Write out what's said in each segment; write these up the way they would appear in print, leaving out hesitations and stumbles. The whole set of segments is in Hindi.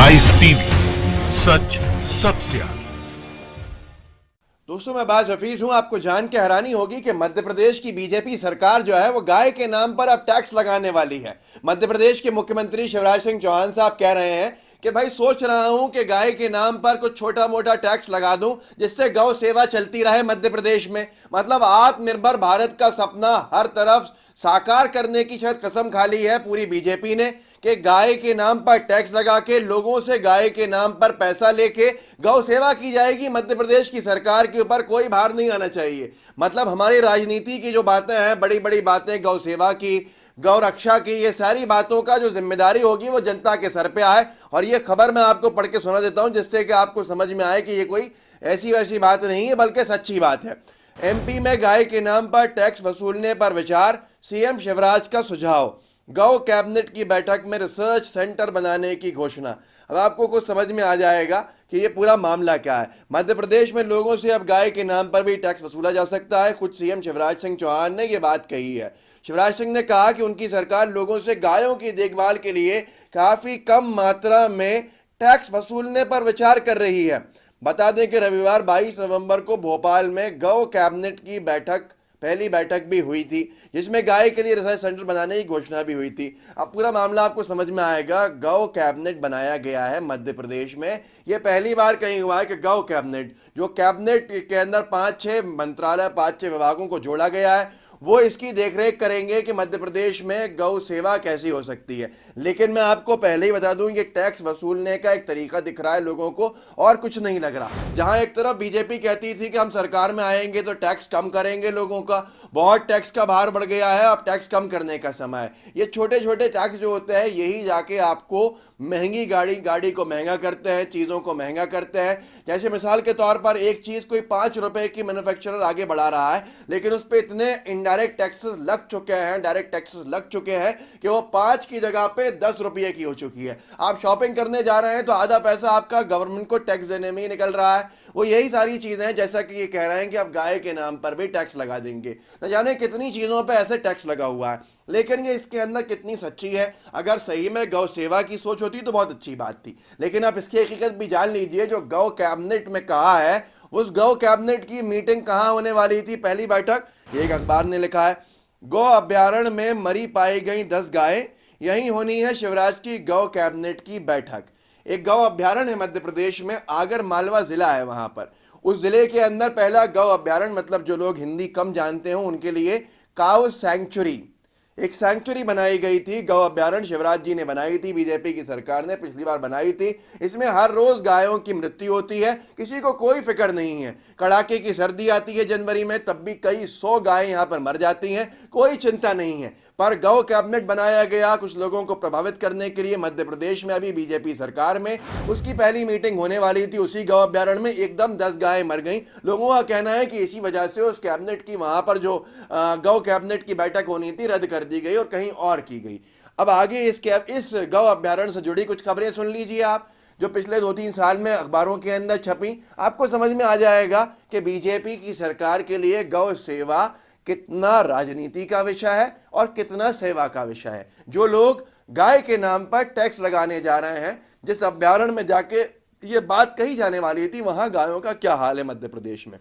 राइस टीवी, सच सबसे आगे। दोस्तों, मैं बाज हफीज हूं। आपको जान के हैरानी होगी कि मध्य प्रदेश की बीजेपी सरकार जो है वो गाय के नाम पर अब टैक्स लगाने वाली है। मध्य प्रदेश के मुख्यमंत्री शिवराज सिंह चौहान साहब कह रहे हैं कि भाई सोच रहा हूं कि गाय के नाम पर कुछ छोटा मोटा टैक्स लगा दूं जिससे गौ सेवा चलती रहे मध्य प्रदेश में। मतलब आत्मनिर्भर भारत का सपना हर तरफ साकार करने की शायद कसम खा ली है पूरी बीजेपी ने कि गाय के नाम पर टैक्स लगा के लोगों से गाय के नाम पर पैसा लेके गौ सेवा की जाएगी। मध्य प्रदेश की सरकार के ऊपर कोई भार नहीं आना चाहिए। मतलब हमारी राजनीति की जो बातें हैं, बड़ी बड़ी बातें गौ सेवा की, गौ रक्षा की, ये सारी बातों का जो जिम्मेदारी होगी वो जनता के सर पे आए। और ये खबर मैं आपको पढ़ के सुना देता हूं जिससे कि आपको समझ में आए कि ये कोई ऐसी वैसी बात नहीं है बल्कि सच्ची बात है। एमपी में गाय के नाम पर टैक्स वसूलने पर विचार, सीएम शिवराज का सुझाव। गौ कैबिनेट की बैठक में रिसर्च सेंटर बनाने की घोषणा। अब आपको कुछ समझ में आ जाएगा कि ये पूरा मामला क्या है। मध्य प्रदेश में लोगों से अब गाय के नाम पर भी टैक्स वसूला जा सकता है। खुद सीएम शिवराज सिंह चौहान ने ये बात कही है। शिवराज सिंह ने कहा कि उनकी सरकार लोगों से गायों की देखभाल के लिए काफी कम मात्रा में टैक्स वसूलने पर विचार कर रही है। बता दें कि रविवार 22 नवंबर को भोपाल में गौ कैबिनेट की पहली बैठक भी हुई थी जिसमें गाय के लिए रिसर्च सेंटर बनाने की घोषणा भी हुई थी। अब पूरा मामला आपको समझ में आएगा। गौ कैबिनेट बनाया गया है मध्य प्रदेश में। यह पहली बार कहीं हुआ है कि गौ कैबिनेट, जो कैबिनेट के अंदर 5-6 मंत्रालय, 5-6 विभागों को जोड़ा गया है, वो इसकी देखरेख करेंगे कि मध्य प्रदेश में गौ सेवा कैसी हो सकती है। लेकिन मैं आपको पहले ही बता दूं, ये टैक्स वसूलने का एक तरीका दिख रहा है लोगों को और कुछ नहीं लग रहा। जहां एक तरफ बीजेपी कहती थी कि हम सरकार में आएंगे तो टैक्स कम करेंगे, लोगों का बहुत टैक्स का भार बढ़ गया है, अब टैक्स कम करने का समय है। ये छोटे छोटे टैक्स जो होते हैं यही जाके आपको महंगी गाड़ी को महंगा करते हैं, चीज़ों को महंगा करते हैं। जैसे मिसाल के तौर पर एक चीज़ कोई 5 रुपए की मैन्युफैक्चरर आगे बढ़ा रहा है लेकिन उस पर इतने इनडायरेक्ट टैक्सेस लग चुके हैं, डायरेक्ट टैक्सेस लग चुके हैं कि वो 5 की जगह पे 10 रुपये की हो चुकी है। आप शॉपिंग करने जा रहे हैं तो आधा पैसा आपका गवर्नमेंट को टैक्स देने में ही निकल रहा है। वो यही सारी चीजें हैं, जैसा कि ये कह रहे हैं कि अब गाय के नाम पर भी टैक्स लगा देंगे। न जाने कितनी चीजों पे ऐसे टैक्स लगा हुआ है, लेकिन ये इसके अंदर कितनी सच्ची है। अगर सही में गौ सेवा की सोच होती तो बहुत अच्छी बात थी, लेकिन आप इसकी हकीकत भी जान लीजिए। जो गौ कैबिनेट में कहा है, उस गौ कैबिनेट की मीटिंग कहाँ होने वाली थी, पहली बैठक, ये एक अखबार ने लिखा है। गौ अभ्यारण्य में मरी पाई गई 10 गायें, यहीं होनी है शिवराज की गौ कैबिनेट की बैठक। एक गौ अभ्यारण्य है मध्य प्रदेश में, आगर मालवा जिला है वहां पर। उस जिले के अंदर पहला गौ अभ्यारण्य, मतलब जो लोग हिंदी कम जानते हो उनके लिए काउ सैंक्चुरी, एक सैंक्चुरी बनाई गई थी। गौ अभ्यारण्य शिवराज जी ने बनाई थी, बीजेपी की सरकार ने पिछली बार बनाई थी। इसमें हर रोज गायों की मृत्यु होती है, किसी को कोई फिक्र नहीं है। कड़ाके की सर्दी आती है जनवरी में, तब भी कई 100 गायें यहां पर मर जाती हैं, कोई चिंता नहीं है। पर गौ कैबिनेट बनाया गया कुछ लोगों को प्रभावित करने के लिए मध्य प्रदेश में। अभी बीजेपी सरकार में उसकी पहली मीटिंग होने वाली थी उसी गौ अभ्यारण्य में, एकदम 10 गायें मर गई। लोगों का कहना है कि इसी वजह से उस कैबिनेट की, वहां पर जो गौ कैबिनेट की बैठक होनी थी, रद्द कर दी गई और कहीं और की गई। अब आगे इस गौ अभ्यारण्य से जुड़ी कुछ खबरें सुन लीजिए आप, जो पिछले 2-3 साल में अखबारों के अंदर छपी। आपको समझ में आ जाएगा कि बीजेपी की सरकार के लिए गौ सेवा कितना राजनीति का विषय है और कितना सेवा का विषय है। जो लोग गाय के नाम पर टैक्स लगाने जा रहे हैं, जिस अभ्यारण्य में जाके ये बात कही जाने वाली थी, वहां गायों का क्या हाल है मध्य प्रदेश में।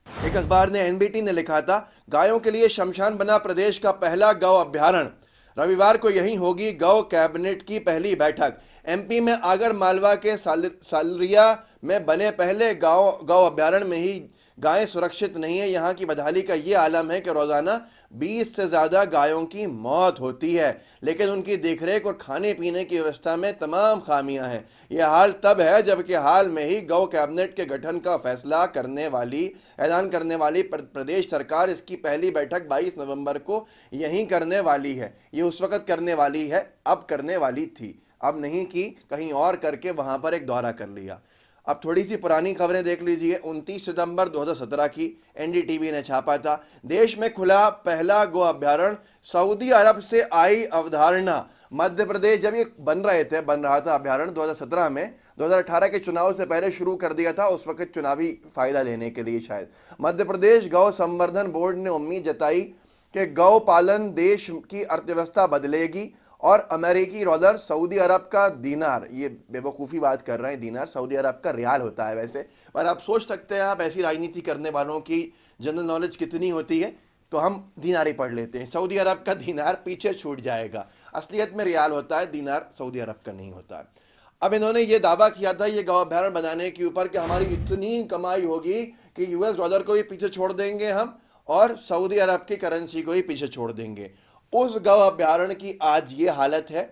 एक अखबार ने, एनबीटी ने लिखा था, गायों के लिए शमशान बना प्रदेश का पहला गौ अभ्यारण्य। रविवार को यहीं होगी गौ कैबिनेट की पहली बैठक। एमपी में आगर मालवा के सालरिया में बने पहले गौ अभ्यारण्य में ही गायें सुरक्षित नहीं है। यहाँ की बदहाली का ये आलम है कि रोजाना 20 से ज्यादा गायों की मौत होती है, लेकिन उनकी देखरेख और खाने पीने की व्यवस्था में तमाम खामियां हैं। यह हाल तब है जबकि हाल में ही गौ कैबिनेट के गठन का फैसला ऐलान करने वाली प्रदेश सरकार इसकी पहली बैठक 22 नवंबर को यहीं करने वाली है। ये उस वक्त करने वाली है, अब करने वाली थी, अब नहीं की, कहीं और करके वहां पर एक दौरा कर लिया। अब थोड़ी सी पुरानी खबरें देख लीजिए। 29 सितंबर 2017 की एनडीटीवी ने छापा था, देश में खुला पहला गो अभ्यारण्य, सऊदी अरब से आई अवधारणा। मध्य प्रदेश जब ये बन रहा था अभ्यारण्य 2017 में, 2018 के चुनाव से पहले शुरू कर दिया था, उस वक्त चुनावी फायदा लेने के लिए शायद। मध्य प्रदेश गौ संवर्धन बोर्ड ने उम्मीद जताई कि गौ पालन देश की अर्थव्यवस्था बदलेगी और अमेरिकी डॉलर, सऊदी अरब का दीनार, ये बेवकूफ़ी बात कर रहे हैं, दीनार सऊदी अरब का रियाल होता है वैसे, पर आप सोच सकते हैं आप ऐसी राजनीति करने वालों की जनरल नॉलेज कितनी होती है, तो हम दीनार ही पढ़ लेते हैं। सऊदी अरब का दीनार पीछे छूट जाएगा, असलियत में रियाल होता है, दीनार सऊदी अरब का नहीं होता है। अब इन्होंने ये दावा किया था ये गौ अभ्यारण्य बनाने के ऊपर कि हमारी इतनी कमाई होगी कि यूएस डॉलर को भी पीछे छोड़ देंगे हम और सऊदी अरब की करेंसी को ही पीछे छोड़ देंगे। उस गौ अभ्यारण्य की आज ये हालत है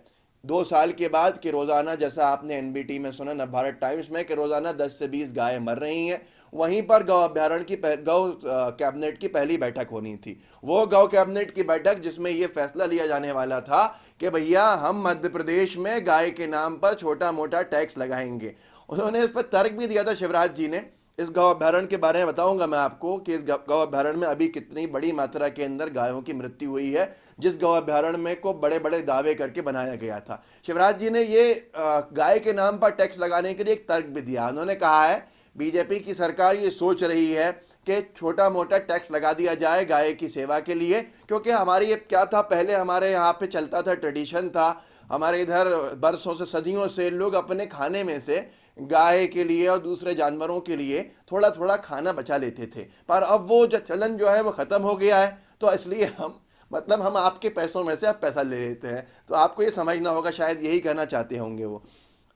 2 साल के बाद कि रोज़ाना, जैसा आपने एनबीटी में सुना, नवभारत टाइम्स में, कि रोज़ाना 10 से 20 गायें मर रही हैं। वहीं पर गौ अभ्यारण्य की गौ कैबिनेट की पहली बैठक होनी थी, वो गौ कैबिनेट की बैठक जिसमें ये फैसला लिया जाने वाला था कि भैया हम मध्य प्रदेश में गाय के नाम पर छोटा मोटा टैक्स लगाएंगे। उन्होंने इस पर तर्क भी दिया था शिवराज जी ने। इस गौ अभ्यारण्य के बारे में बताऊंगा मैं आपको कि इस गौ अभ्यारण्य में अभी कितनी बड़ी मात्रा के अंदर गायों की मृत्यु हुई है, जिस गौ अभ्यारण्य में को बड़े बड़े दावे करके बनाया गया था। शिवराज जी ने ये गाय के नाम पर टैक्स लगाने के लिए एक तर्क भी दिया। उन्होंने कहा है बीजेपी की सरकार ये सोच रही है कि छोटा मोटा टैक्स लगा दिया जाए गाय की सेवा के लिए, क्योंकि हमारी ये क्या था, पहले हमारे यहाँ पे चलता था, ट्रेडिशन था, हमारे इधर बरसों से, सदियों से लोग अपने खाने में से गाय के लिए और दूसरे जानवरों के लिए थोड़ा थोड़ा खाना बचा लेते थे। पर अब वो जो चलन जो है वो ख़त्म हो गया है, तो इसलिए हम आपके पैसों में से अब पैसा ले लेते हैं। तो आपको ये समझना होगा, शायद यही कहना चाहते होंगे वो।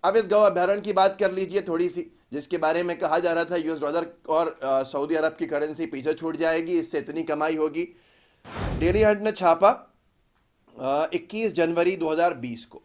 अब इस गौ अभ्यारण्य की बात कर लीजिए थोड़ी सी, जिसके बारे में कहा जा रहा था यूएस डॉलर और सऊदी अरब की करेंसी पीछे छूट जाएगी, इससे इतनी कमाई होगी। डेली हंट ने छापा 21 जनवरी 2020 को,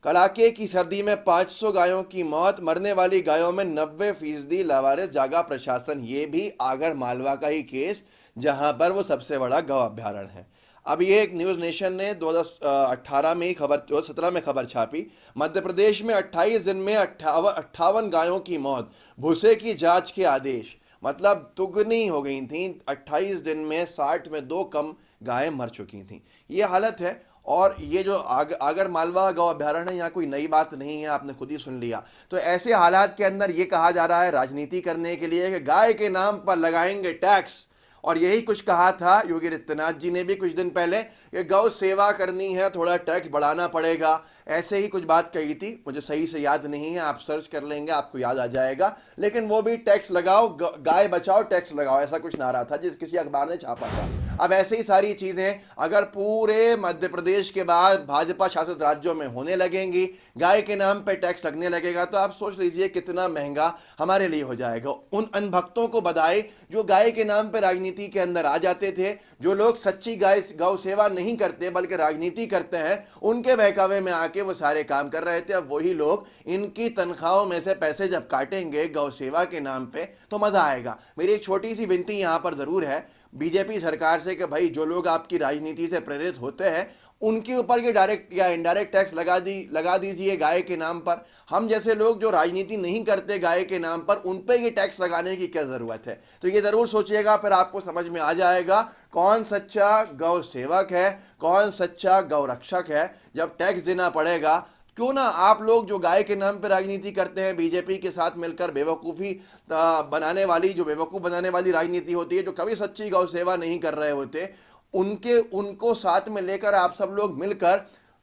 कड़ाके की सर्दी में 500 गायों की मौत, मरने वाली गायों में 90% लावारिस, जागा प्रशासन। ये भी आगर मालवा का ही केस, जहां पर वो सबसे बड़ा गौ अभ्यारण्य है। अब ये एक न्यूज़ नेशन ने 2018 में ही खबर, 2017 में खबर छापी। मध्य प्रदेश में 28 दिन में 58 गायों की मौत, भूसे की जांच के आदेश। मतलब दुगनी हो गई थी, 28 दिन में 60 में 2 कम गायें मर चुकी थी। ये हालत है। और ये जो आगर मालवा गौ अभ्यारण्य है, यहाँ कोई नई बात नहीं है, आपने खुद ही सुन लिया। तो ऐसे हालात के अंदर ये कहा जा रहा है राजनीति करने के लिए कि गाय के नाम पर लगाएंगे टैक्स। और यही कुछ कहा था योगी आदित्यनाथ जी ने भी कुछ दिन पहले कि गौ सेवा करनी है, थोड़ा टैक्स बढ़ाना पड़ेगा, ऐसे ही कुछ बात कही थी। मुझे सही से याद नहीं है, आप सर्च कर लेंगे आपको याद आ जाएगा। लेकिन वो भी टैक्स लगाओ, गाय बचाओ टैक्स लगाओ, ऐसा कुछ नारा था जिस किसी अखबार ने छापा था। अब ऐसे ही सारी चीज़ें अगर पूरे मध्य प्रदेश के बाद भाजपा शासित राज्यों में होने लगेंगी, गाय के नाम पे टैक्स लगने लगेगा, तो आप सोच लीजिए कितना महंगा हमारे लिए हो जाएगा। उन अनभक्तों को बधाई जो गाय के नाम पे राजनीति के अंदर आ जाते थे, जो लोग सच्ची गौ सेवा नहीं करते बल्कि राजनीति करते हैं, उनके बहकावे में आके वो सारे काम कर रहे थे। अब वही लोग इनकी तनख्वाहों में से पैसे जब काटेंगे गौ सेवा के नाम पे, तो मज़ा आएगा। मेरी एक छोटी सी विनती यहाँ पर ज़रूर है बीजेपी सरकार से कि भाई जो लोग आपकी राजनीति से प्रेरित होते हैं उनके ऊपर ये डायरेक्ट या इनडायरेक्ट टैक्स लगा दीजिए गाय के नाम पर। हम जैसे लोग जो राजनीति नहीं करते गाय के नाम पर, उन पे ये टैक्स लगाने की क्या ज़रूरत है। तो ये ज़रूर सोचिएगा, फिर आपको समझ में आ जाएगा कौन सच्चा गौ सेवक है, कौन सच्चा गौ रक्षक है। जब टैक्स देना पड़ेगा, क्यों ना आप लोग जो गाय के नाम पर राजनीति करते हैं बीजेपी के साथ मिलकर, बेवकूफ़ी बनाने वाली, जो बेवकूफ़ बनाने वाली राजनीति होती है, जो कभी सच्ची गौ सेवा नहीं कर रहे होते, उनको साथ में लेकर आप सब लोग मिलकर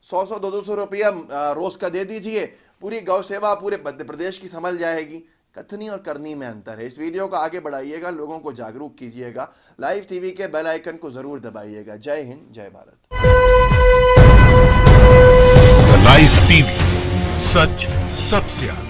100-100, 200 रुपया रोज़ का दे दीजिए, पूरी गौ सेवा पूरे मध्य प्रदेश की संभल जाएगी। कथनी और करनी में अंतर है। इस वीडियो को आगे बढ़ाइएगा, लोगों को जागरूक कीजिएगा, लाइव टीवी के बेल आइकन को ज़रूर दबाइएगा। जय हिंद, जय भारत। लाइव टीवी, सच सबसे आगे।